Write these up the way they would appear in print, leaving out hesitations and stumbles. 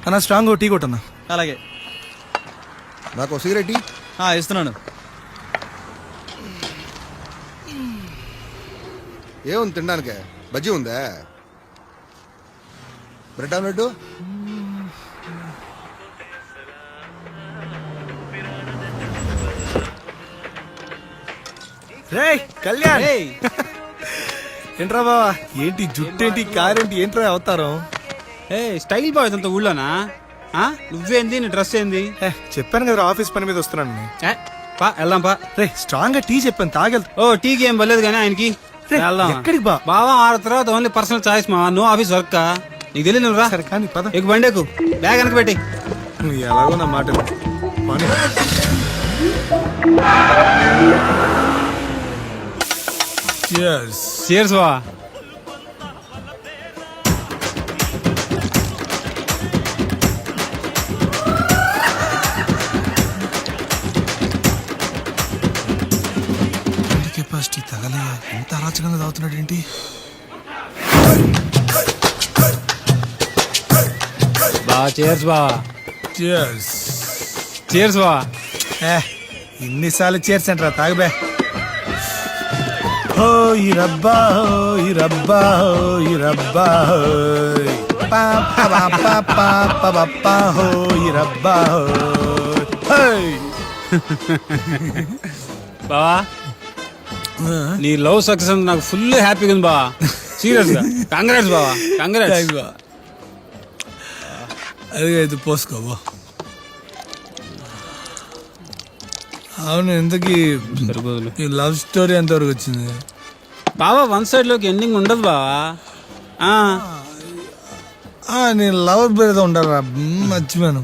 అన్న strong tea కొట్టన్నా. అలాగే. నాకు సిగరెట్ ఇస్తున్నాను. ఏముంది తినడానికే? బజ్జీ ఉందా? Bread omelette? రేయ్ కళ్యాణ్, ఏంట్రా బావా? ఏంటి జుట్టేంటి, కారేంటి, ఏంట్రా అవతారం? స్టైల్ బాయ్ అంత ఊళ్ళోనా? నువ్వేంది, నీ డ్రెస్ ఏంది? చెప్పాను కదా ఆఫీస్ పని మీద వస్తున్నాను. వెళ్దాం పా. రే స్ట్రాంగ్ గా టీ చెప్పాను, తాగెళ్తా. టీకి ఏం పర్లేదు కానీ ఆయనకి. ఎక్కడికి బా? బావా ఆ తర్వాత ఓన్లీ పర్సనల్ చాయిస్ మా, నువ్వు ఆఫీస్ వర్క్ నీకు తెలియదు. నువ్వు రా. సరే కానీ పద. ఎక్కువ బండి ఎక్కు, బ్యాగ్ వెనక పెట్టి. ఎలాగో నా మాట Cheers బా. కెపాసిటీ తగలే, ఎంత అరాచకంగా తాగుతున్నాడు ఏంటి? బా చేర్స్ బా. చేర్స్ బా. ఇన్నిసార్లు చేర్స్ అంటారా? తాగబే. హో ఈ రబ్బా, హో ఈ రబ్బా, హో ఈ రబ్బా, హో ఈ రబ్బా. బావా నీ లవ్ సక్సెస్ నాకు ఫుల్ హ్యాపీగా ఉంది బా. సీరియస్ గా కంగ్రాట్స్ బావా, కంగ్రాట్స్. అదిగా ఇది పోసుకోబో. అవును, ఎందుకు ఈ లవ్ స్టోరీ ఎంతవరకు వచ్చింది బావా? వన్ సైడ్ లోకి ఎండింగ్ ఉండదు బావా. నేను లవర్ పేరుతో ఉండాలా? మర్చిపోయాను.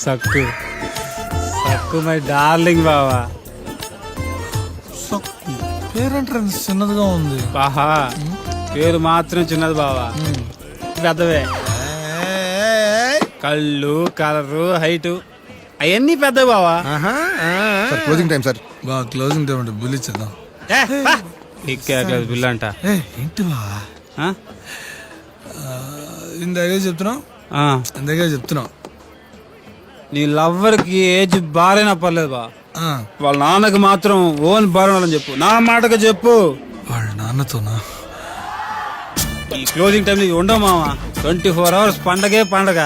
సక్కు సక్కు మై డార్లింగ్ బావా. పేరంటారు చిన్నదిగా ఉంది. బాహా పేరు మాత్రం చిన్నది బావా, పెద్దవే. కళ్ళు, కలరు, హైటు అవన్నీ పెద్ద బావా. Closing time sir. బాగా క్లోజింగ్ టైం అంటే బిల్ ఇచ్చేద్దాం. బిల్ అంట ఏంటి బావా? ఇందాకే చెప్తున్నావు నీ లవ్వర్ కి ఏజ్ బారైనా పర్లేదు బా. వాళ్ళ నాన్నకి మాత్రం ఓన్ బారని చెప్పు, నా మాటగా చెప్పు. వాళ్ళ నాన్నతోనా? ఈ క్లోజింగ్ టైం ఉండవు మావా. 24 hours పండగే పండగ.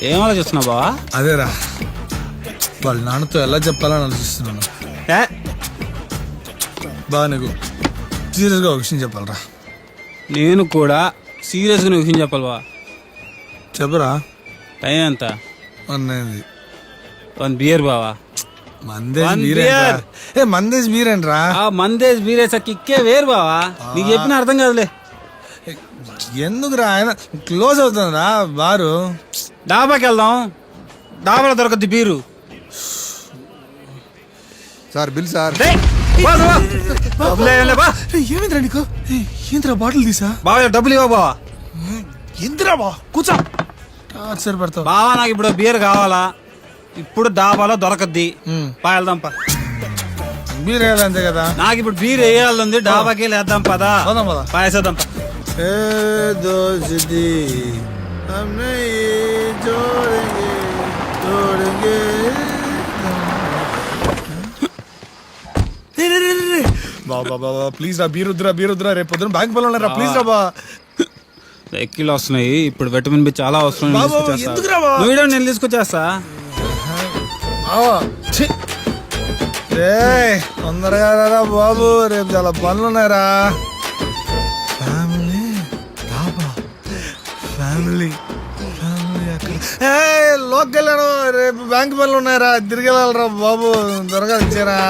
ఏం ఆలోచిస్తున్నావు బావా? అదేరా, వాళ్ళ నాన్నతో ఎలా చెప్పాలని ఆలోచిస్తున్నాను. బాగా నీకు సీరియస్గా ఒక విషయం చెప్పాలరా. నేను కూడా సీరియస్గా నీ విషయం చెప్పాలి బా. చెప్పరా. టైం ఎంత? 1 బియర్ బావా. మందేజ్ బీరేంట్రా? మందేజ్ బీరేసా కిక్కే వేరు బావా. నీకు చెప్పిన అర్థం కాదులే. ఎందుకురా, ఆయన క్లోజ్ అవుతుందిరా బారు. డాబాకి వెళ్దాం, డాబాలో దొరకద్ది బీరు. Sir bill sir. ఏమిందిరా నీకు? ఏంద్రా బాటిల్ తీసా? బావా డబ్బులు ఇవ్వ బావా. ఎందురా బా, కూర్చో. టార్చర్ పెడతావు బావా. నాకు ఇప్పుడు బీర్ కావాలా, ఇప్పుడు డాబాలో దొరకద్ది. వెళ్దాం పా. బీర్ వేయాలి అంతే కదా. నాకు ఇప్పుడు బీర్ వేయాలంది, డాబాకి వేద్దాం పదా. పాయేసేద్దాం పా. బాబా ప్లీజ్ రా, బీర్ వద్దురా. రేపు పొద్దున బ్యాంక్ పనులు ఉన్నారా? ప్లీజ్ రా బా. ఎక్కిలు వస్తున్నాయి ఇప్పుడు, విటమిన్ బి చాలా అవసరం. నేను తీసుకొచ్చేస్తా. తొందరగా రా బాబు, రేపు చాలా పనులు ఉన్నాయరా. ఫ్యామిలీ లోకి వెళ్ళాను, రేపు బ్యాంక్ పనులు ఉన్నాయరా, తిరిగి వెళ్ళాలరా బాబు. త్వరగా వచ్చారా.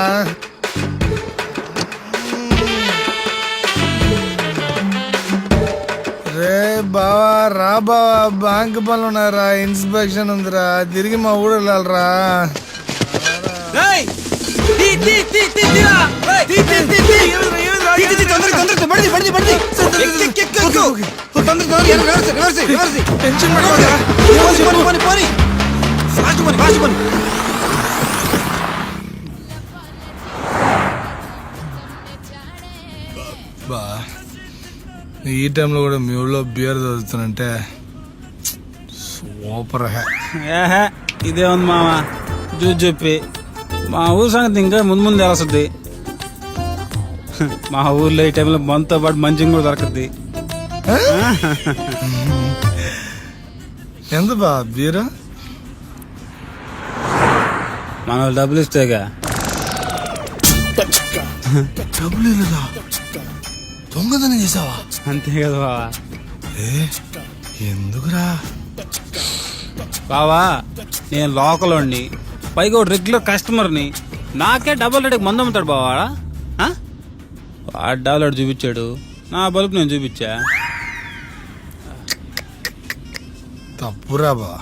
రే బావా, రా బావా, బ్యాంక్ పనులు ఉన్నారా, ఇన్స్పెక్షన్ ఉందిరా, తిరిగి మా ఊరు వెళ్ళాలరా. బా, ఈ టైంలో కూడా మీ ఊళ్ళో బియర్ చదువుతానంటే సూపర్ హే. ఏహే ఇదే ఉంది మామ చూసి చెప్పి మా ఊరు సంగతి ఇంకా ముందు ముందు తెలుస్తుంది. మా ఊర్లో ఈ టైంలో మనతో పాటు మంచిగా కూడా దొరకద్ది. ఎంత బా బీరు? మన వాళ్ళు డబ్బులు ఇస్తేగా. డబ్బులు లేదా? దొంగతనం చేసావా? అంతే కదా బావా. ఎందుకురా? బావా నేను లోకల్ వాడిని, పైగా ఒక రెగ్యులర్ కస్టమర్ని, నాకే డబుల్ రేటుకి మందు అమ్ముతాడు బావాడా? వాడు డబుల్ రేటు చూపించాడు, నా బల్బు నేను చూపించా. తప్పురా బా.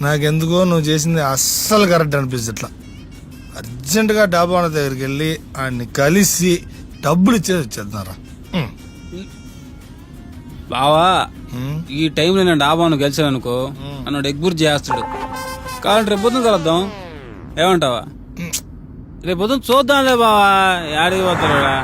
నాకెందుకో నువ్వు చేసింది అస్సలు కరెక్ట్ అనిపిస్తుంది. ఇట్లా అర్జెంటుగా డాబా వాళ్ళ దగ్గరికి వెళ్ళి ఆయన్ని కలిసి డబ్బులు ఇచ్చేది వచ్చేస్తున్నారా? బావా ఈ టైంలో నేను డాబాను గెలిచాను అనుకో, నన్ను ఎగ్బుర్జి చేస్తాడు. కావాలంటే రేపు పొద్దున కలుద్దాం, ఏమంటావా? రేపు పొద్దున చూద్దాంలే బావా, యాడికి పోతాడా?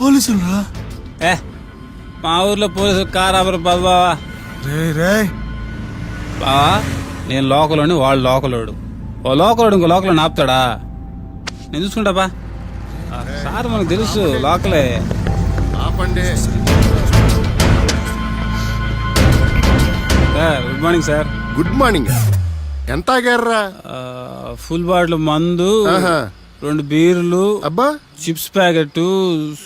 పోలీసులు రా. మా ఊర్లో పోలీసులు కారాబరు బావా. రే రే బావా నేను లోకలోని, వాడు లోకలోడు. ఓ లోకలోడు ఇంకో లోకల్ ఆపుతాడా? నేను చూసుకుంటా బా. సార్ మనకు తెలుసు లోకలే. ఆపండి. Sir good morning sir. Good morning. ఎంత ఆగారా? ఫుల్ బాటిల్ మందు, 2 బీర్లు, అబ్బా చిప్స్ ప్యాకెట్,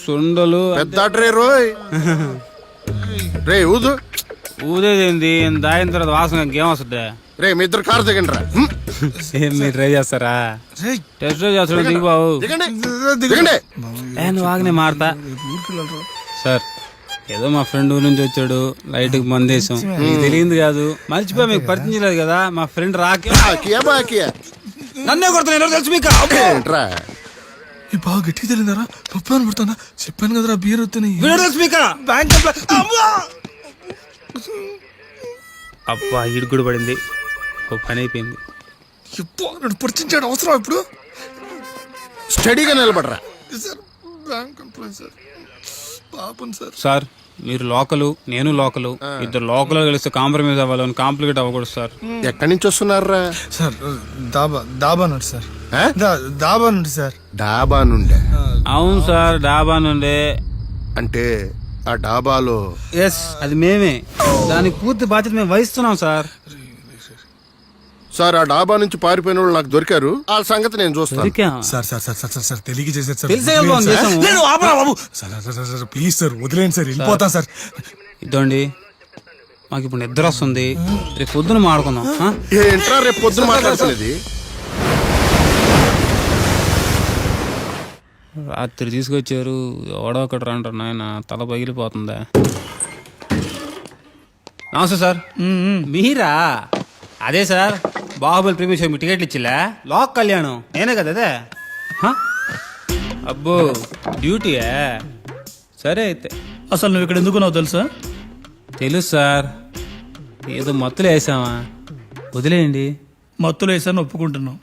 సొండలు. పెద్ద రే రోయ్. రే ఊదు. ఊదేదేంది, దాగిన తర్వాత వాసన ఇంకేం వస్తుంది? రే మీ ఇద్దరు కారు దిగండి రా. మీరు ట్రై చేస్తారా? టెస్ట్ డ్రైవ్ చేస్తాడు దిగు బాబు. దిగండి. నువ్వు ఆగనే మారతా. సార్ ఏదో మా ఫ్రెండ్ ఊరి నుంచి వచ్చాడు, లైట్ కి మందేశం, మీకు తెలియదు కాదు, మర్చిపోయి మీకు పరిచయం చేయలేదు కదా. మా ఫ్రెండ్ రాకే నన్నే కొడుతున్నా తెలుసు మీకు. ఈ బాగా గట్టిగా తెలియదారా? పప్పు అని పడుతున్నా చెప్పాను కదరా బియర్ వస్తున్నాయి. అబ్బా ఇడు కూడా పడింది, ఓ పని అయిపోయింది. నన్ను పరిచించాడు అవసరం ఇప్పుడు. స్టడీగా నిలబడరా. సార్ బ్యాంక్ ఎంప్లాయ్ సార్, పాపం సార్. సార్ మీరు లోకలు, నేను లోకలు, ఇద్దరు లోకల్ కలిస్తే కాంప్రమైజ్ అవ్వాలని కాంప్లికేట్ అవ్వకూడదు సార్. ఎక్కడి నుంచి వస్తున్నారా? సార్ దాబా నుండి సార్. దాబా నుండి సార్. డాబా నుండే? అవును సార్ డాబా నుండే. అంటే ఆ డాబాలో? ఎస్ అది మేమే, దానికి పూర్తి బాధ్యత మేము వహిస్తున్నాం సార్. సార్ ఆ డాబా నుంచి పారిపోయిన వాళ్ళు నాకు దొరికారు, ఆ సంగతి నేను చూస్తాను. Sir sir sir sir sir తెలియక చేశారు సార్. తెలిసే చేసాము. సార్ ప్లీజ్ సార్ వదిలేండి సార్, వెళ్ళిపోతాం సార్. ఇదండి మాకు ఇప్పుడు నిద్ర వస్తుంది, రేపు పొద్దున మాడుకుందాం. ఏంట్రా రేపు పొద్దున మాట్లాడుతున్నది? రాత్రి తీసుకొచ్చారు, ఎవడో ఒకటి రంటారు నాయన, తల పగిలిపోతుందా. నమస్తే సార్. మీరా? అదే sir Baahubali premiere show me టికెట్లు ఇచ్చిలే, లోక్ కళ్యాణం నేనే కదా అదే. అబ్బో డ్యూటీయా? సరే అయితే. అసలు నువ్వు ఇక్కడ ఎందుకున్నావు తెలుసా? తెలుసు సార్, ఏదో మత్తులు వేసామా, వదిలేయండి. మత్తులు వేసాను ఒప్పుకుంటున్నావు,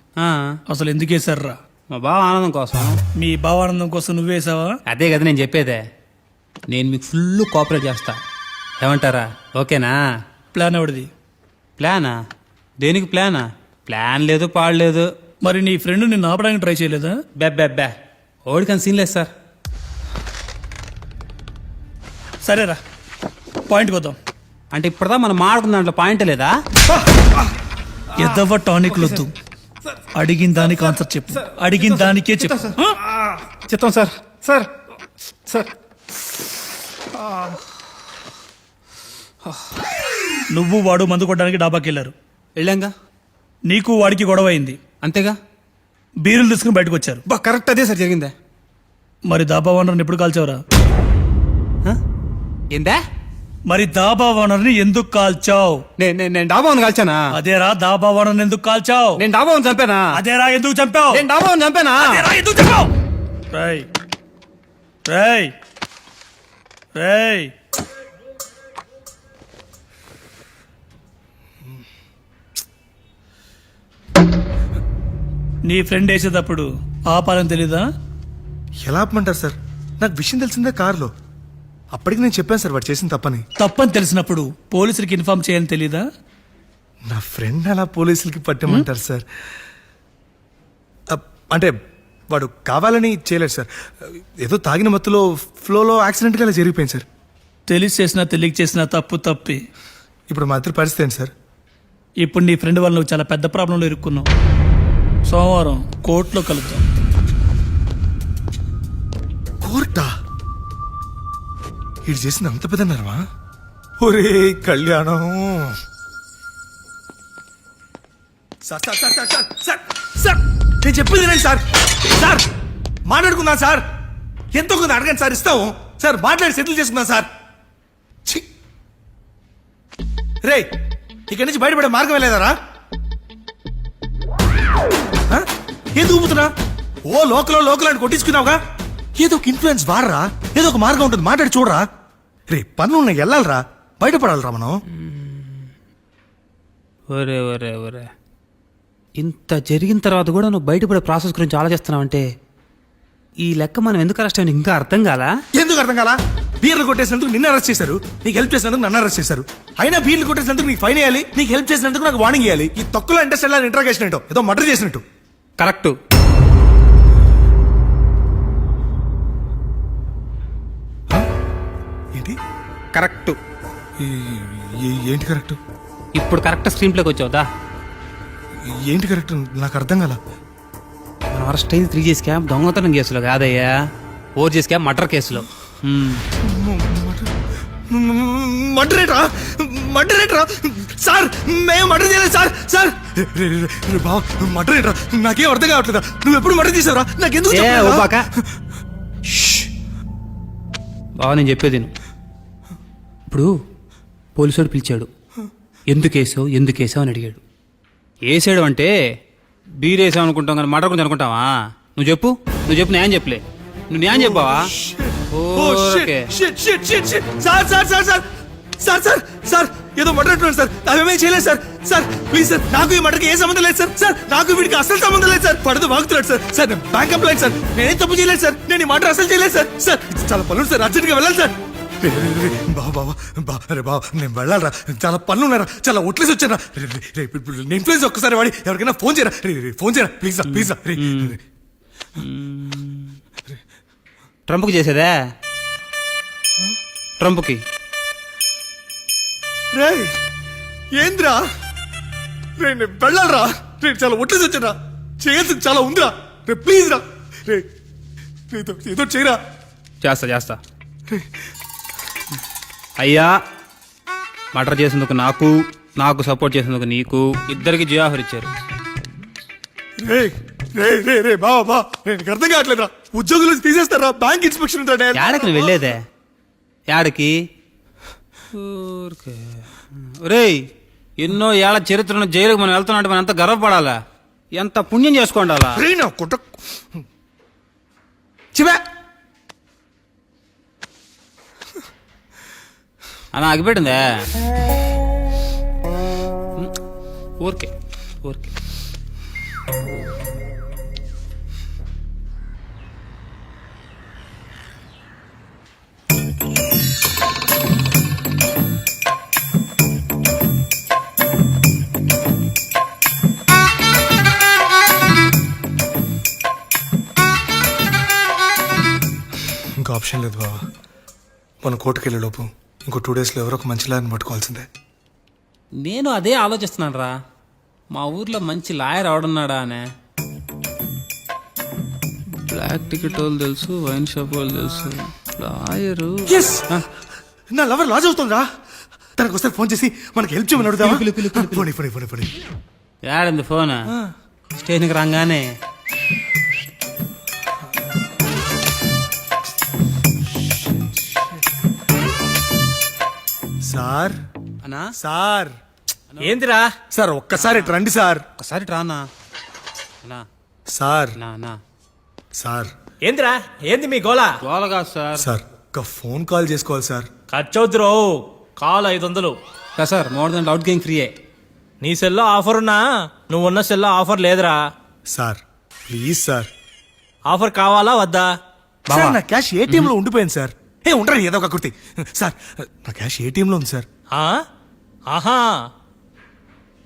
అసలు ఎందుకు వేసారా? మా బావ ఆనందం కోసం. మీ భావానందం కోసం నువ్వు వేసావా? అదే కదా నేను చెప్పేదే, నేను మీకు ఫుల్ కోఆపరేట్ చేస్తా, ఏమంటారా? ఓకేనా? ప్లాన్ ఎవడిది? ప్లానా? దేనికి ప్లానా? ప్లాన్ లేదు పాడలేదు. మరి నీ ఫ్రెండ్ నిన్ను ఆపడానికి ట్రై చేయలేదా? బెబ్బెబ్బే ఓడికని సీన్ లేదు సార్. సరేరా పాయింట్కి వద్దాం. అంటే ఇప్పుడుదా మనం మాడుకున్న దాంట్లో పాయింట్ లేదా? ఎదవ టానిక్ వద్దు, అడిగిన దానికి ఆన్సర్ చెప్పు, అడిగిన దానికే చెప్పు. చెప్తాం సార్. సార్ సార్ నువ్వు వాడు మందు కొట్టడానికి డాబాకి వెళ్ళారు, వెళ్ళాంగా. నీకు వాడికి గొడవ అయింది, అంతేగా. బీరులు తీసుకుని బయటకు వచ్చారు. కరెక్ట్ అదే సార్ జరిగిందే. మరి దాబా ఓనర్ని ఎప్పుడు కాల్చావురా? ఏందా? మరి దాబా ఓనర్ని ఎందుకు కాల్చావు? నేను డాబాను కాల్చానా? అదేరా దాబా ఓనర్ని ఎందుకు కాల్చావు? నేను డాబాను చంపానా? అదేరా ఎందుకు చంపావు? నేను డాబాను చంపానా? అదేరా ఎందుకు చంపావు? రేయ్ రేయ్ రేయ్ నీ ఫ్రెండ్ వేసేటప్పుడు ఆపాలని తెలీదా? ఎలా ఆపమంటారు సార్? నాకు విషయం తెలిసిందే కారులో. అప్పటికి నేను చెప్పాను సార్ వాడు చేసిన తప్పని. తప్పని తెలిసినప్పుడు పోలీసులకి ఇన్ఫార్మ్ చేయని తెలీదా? నా ఫ్రెండ్ అలా పోలీసులకి పట్టమంటారు సార్? అంటే వాడు కావాలని చేయలేదు సార్. ఏదో తాగిన మత్తులో ఫ్లోలో యాక్సిడెంట్గా అలా జరిగిపోయింది సార్. తెలిసి చేసినా తెలియక చేసినా తప్పు తప్పి. ఇప్పుడు మా ఇద్దరి పరిస్థితి ఏంటి సార్? ఇప్పుడు నీ ఫ్రెండ్ వల్ల నువ్వు చాలా పెద్ద ప్రాబ్లంలో ఇరుక్కున్నావు. సోమవారం కోర్టులో కలుద్దాం. కోర్టా? ఇది చేసింది అంత పెద్దన్నారవా? ఒరే కళ్యాణం. Sir sir sir sir sir sir sir నేను చెప్పింది రండి సార్. సార్ మాట్లాడుకుందాం సార్. ఎంతో కొంత అడగండి సార్, ఇస్తాము సార్. మాట్లాడి సెటిల్ చేసుకుందాం సార్. రే ఇక్కడి నుంచి బయటపడే మార్గం వెళ్ళేదారా? ఎందుకు ఊపుతున్నా? ఓ లోకల్ అని కొట్టించుకున్నావుగా. ఏదో ఒక ఇన్ఫ్లుయెన్స్ వాడరా, ఏదో ఒక మార్గం ఉంటుంది, మాట్లాడి చూడరా. రే పనులు ఉన్నాయి, వెళ్ళాలరా, బయటపడాలరా మనం. ఒరే ఒరే ఒరే, ఇంత జరిగిన తర్వాత కూడా నువ్వు బయటపడే ప్రాసెస్ గురించి ఆలోచిస్తున్నావంటే ఈ లెక్క మనం ఎందుకు అరెస్ట్ అయ్యి ఇంకా అర్థం కాలా? ఎందుకు అర్థం కాలా? బీర్లు కొట్టేసినందుకు నిన్ను అరెస్ట్ చేశారు, నీకు హెల్ప్ చేసినందుకు నన్ను అరెస్ట్ చేశారు. అయినా బీర్లు కొట్టేసినందుకు నీకు ఫైన్ వేయాలి, నీకు హెల్ప్ చేసినందుకు నాకు వార్నింగ్ ఇవ్వాలి. ఈ తక్కువ ఇంట్రెస్ట్ ఇంట్రాగేషన్ ఏంటో, ఏదో మర్డర్ చేసినట్టు. కరెక్ట్. ఏంటి కరెక్ట్? ఏంటి కరెక్ట్? ఇప్పుడు కరెక్ట్ స్క్రీన్ ప్లేకి వచ్చావుదా? ఏంటి కరెక్ట్? నాకు అర్థం కాల. మనం అరెస్ట్ అయింది 3G స్కామ్ దొంగతనం కేసులో కాదయ్యా, 4G స్కామ్ మర్డర్ కేసులో. మర్డరేట్రా సార్? మేము మర్డర్ చేయలేదు సార్. సార్ బావ మర్డరేట్రా? నాకేం అర్థం కావట్లేదా? నువ్వు ఎప్పుడు మర్డర్ చేసావురా? నాకెందుకు బావ నేను చెప్పేది ఇప్పుడు పోలీసుడు పిలిచాడు, ఎందుకేసావు అని అడిగాడు. వేసాడు అంటే బీర్ వేసావు అనుకుంటాం కానీ మర్డర్ గురించి అనుకుంటావా? నువ్వు చెప్పు న్యాయం చెప్పలే. నువ్వు న్యాయం చెప్పావా? Sir sir sir sir sir sir sir ఏదో మర్డర్ అంటున్నాను సార్. అవేమేం చేయలేదు సార్. సార్ ప్లీజ్ సార్, నాకు ఈ మర్డర్కి ఏ సంబంధం లేదు సార్. సార్ నాకు వీడికి అసలు సంబంధం లేదు సార్. పడదు వాగుతున్నాడు సార్. సార్ నేను బ్యాంక్ ఎంప్లాయ్ సార్, నేనేం తప్పు చేయలేదు సార్. నేను ఈ మర్డర్ అసలు చేయలేదు సార్. సార్ చాలా పనులు సార్, అర్జెంట్గా వెళ్ళాలి సార్. బాబా నేను వెళ్ళాలరా, చాలా పనులు ఉన్నారా, చాలా ఒట్లేసి వచ్చారా. నేను ప్లీజ్ ఒక్కసారి వాడి ఎవరికైనా ఫోన్ చేయరా, ఫోన్ చేయరా ప్లీజ్ ప్లీజ్. ట్రంప్కి చేసేదా? ట్రంప్కి రే ఏంద్రా? రే నేను వెళ్ళాలరా, రే చాలా ఒట్లేసి వచ్చారా, చేయాల్సింది చాలా ఉందిరా. రే ప్లీజ్ రా, రే ఏదో చేయరా. చేస్తా అయ్యా. మర్డర్ చేసేందుకు నాకు సపోర్ట్ చేసేందుకు నీకు, ఇద్దరికి జియాఫర్ ఇచ్చారు. రే రే రే రే బాబా నేను అర్థం కావట్లేదురా. ఉద్యోగులు తీసేస్తారా? Bank inspection ఉంటాడే. యాడకి నువ్వు వెళ్ళేదే? యాడకి? రేయ్ ఎన్నో ఏళ్ల చరిత్రను జైలుకు మనం వెళ్తున్నట్టు మనం ఎంత గర్వపడాలా, ఎంత పుణ్యం చేసుకోండాలా. చివా అలా ఆగిపెట్టిందే. ఊరికే ఇంకా ఆప్షన్ లేదు బాబా. మన కోర్టుకు వెళ్ళే లోపు ఇంకో 2 daysలో ఎవరో ఒక మంచి లాయర్ని పట్టుకోవాల్సిందే. నేను అదే ఆలోచిస్తున్నాను రా. మా ఊర్లో మంచి లాయర్ ఎవడున్నాడా అనే. బ్లాక్ టికెట్ వాళ్ళు తెలుసు, వైన్ షాప్ వాళ్ళు తెలుసు, లాయరు. నా లవర్ లాజ్ అవుతుందా? తనకు ఒకసారి ఫోన్ చేసి మనకి హెల్ప్ చేయమని అడుగుదామా? యాడంది ఫోన్? స్టేషన్కి రాగానే సార్ అన్నా సార్ ఏందిరా సార్ ఒక్కసారి ఇటు రండి సార్. ఒకసారి రానా అన్నా సార్ నా నా సార్ ఏందిరా ఏంది మీ గోళ గోలగా సార్ సార్ ఒక ఫోన్ కాల్ చేసుకోవాలి సార్. ఖర్చవుతురో call 500. Sir more than outgoing ఫ్రీయే. నీ సెల్లో ఆఫర్ ఉన్నా నువ్వున్న సెల్లో ఆఫర్ లేదురా. Sir please sir. ఆఫర్ కావాలా వద్దా? సార్ నా క్యాష్ ఏటీఎం లో ఉండిపోయింది సార్. ఏ ఉంటారు ఏదో ఒక కుర్తి సార్. నా క్యాష్ ఏటీఎం లో ఉంది సార్. ఆ? ఆహా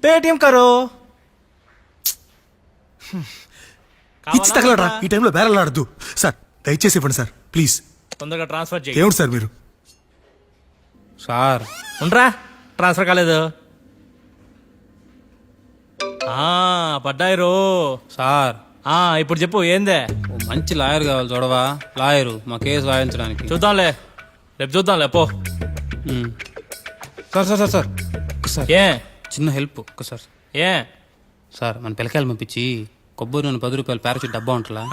పేటిఎం కరో. ఇచ్చి తగలరా ఈ టైంలో బేరలాడద్దు సార్. దయచేసి ఇవ్వండి సార్ ప్లీజ్. తొందరగా ట్రాన్స్ఫర్ చేయి. ఏమిటి సార్ మీరు? సార్ ఉండరా ట్రాన్స్ఫర్ కాలేదు. పడ్డాయి రో. సార్ ఇప్పుడు చెప్పు ఏందే? ఓ మంచి లాయర్ కావాలి చూడవా. లాయరు మా కేసు వాయించడానికి. చూద్దాంలే రేపు చూద్దాంలే పో. ఉమ్. సార్ సార్ సార్ సార్ ఒక్కసారి ఏ చిన్న హెల్ప్ ఒక్కసారి. ఏ సార్ మన పిల్లకాయలు పంపించి కొబ్బరి నూనె 10 రూపాయలు ప్యారాచూట్ డబ్బా ఉంటుందా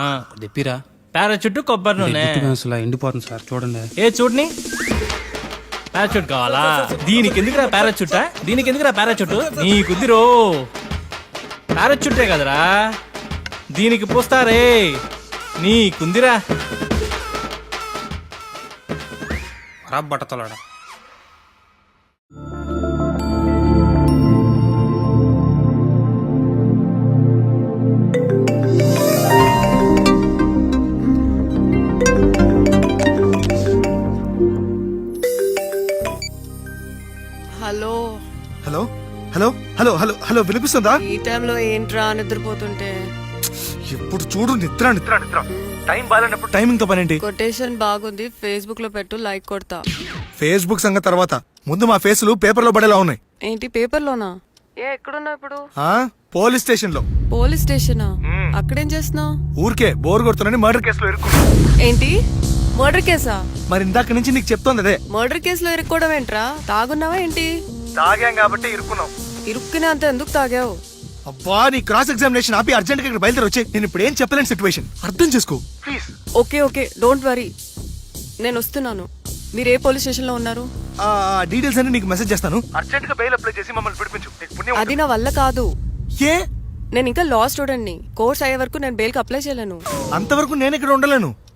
తెప్పిరా. పారాచుట్టు కొబ్బరి నూనె అసలు ఎండిపోతుంది సార్ చూడండి. ఏ చూడని పారాచుట్ కావాలా? దీనికి ఎందుకురా పారాచుట్? దీనికి ఎందుకురా పారాచుట్? నీ కుదిరో పారాచుట్టే కదరా దీనికి పోస్తారే. నీ కుందిరా. ఖరాబ్ బట్టతలాడా. Hello hello hello hello hello hello వినిపిస్తుందా? ఈ టైంలో ఏంట్రా నిద్రపోతుంటే? ఎప్పుడు చూడు నిద్ర నిద్ర నిద్ర. టైం బాగాలేనప్పుడు టైమింగ్ తో పనేంటి? కొటేషన్ బాగుంది, ఫేస్బుక్ లో పెట్టు, లైక్ కొడతా. ఫేస్బుక్ సంగతి తర్వాత ముందు మా ఫేసులు పేపర్ లో పడేలా ఉన్నాయి. ఏంటి పేపర్ లోనా? ఎక్కడున్నా ఇప్పుడు? పోలీస్ స్టేషన్ లో. పోలీస్ స్టేషనా? అక్కడేం చేస్తున్నావు? ఊరికే బోర్ కొడుతున్నాని మర్డర్ కేసులో ఇరుక్కున్నా. ఏంటి మర్డర్ కేసా? మరి ఇందాక నుంచి నీకు చెప్తోంది అదే. మర్డర్ కేసులో ఇరుక్కోవడం ఏంట్రా? తాగున్నావా ఏంటి? తాగాం కాబట్టి ఇరుక్కున్నాం. ఇరుక్కునే అంత ఎందుకు తాగావు? అబ్బా నీ క్రాస్ ఎగ్జామినేషన్ ఆపి అర్జెంట్ గా ఇక్కడ బయలుదేరి వచ్చే. నేను ఇప్పుడు ఏం చెప్పలేని సిచ్యువేషన్ అర్థం చేసుకో please. Okay okay don't worry, నేను వస్తున్నాను. మీరు ఏ పోలీస్ స్టేషన్ లో ఉన్నారు? ఆ డీటెయిల్స్ అన్ని నీకు మెసేజ్ చేస్తాను. అర్జెంట్ గా బెయిల్ అప్లై చేసి మమ్మల్ని పిలిపించు. నీకు పుణ్యం అది నా వల్ల కాదు. ఏ నేను ఇంకా లా స్టూడెంట్ ని. కోర్స్ అయ్యే వరకు నేను బెయిల్ కి అప్లై చేయలేను. అంతవరకు నేను ఇక్కడ ఉండలేను.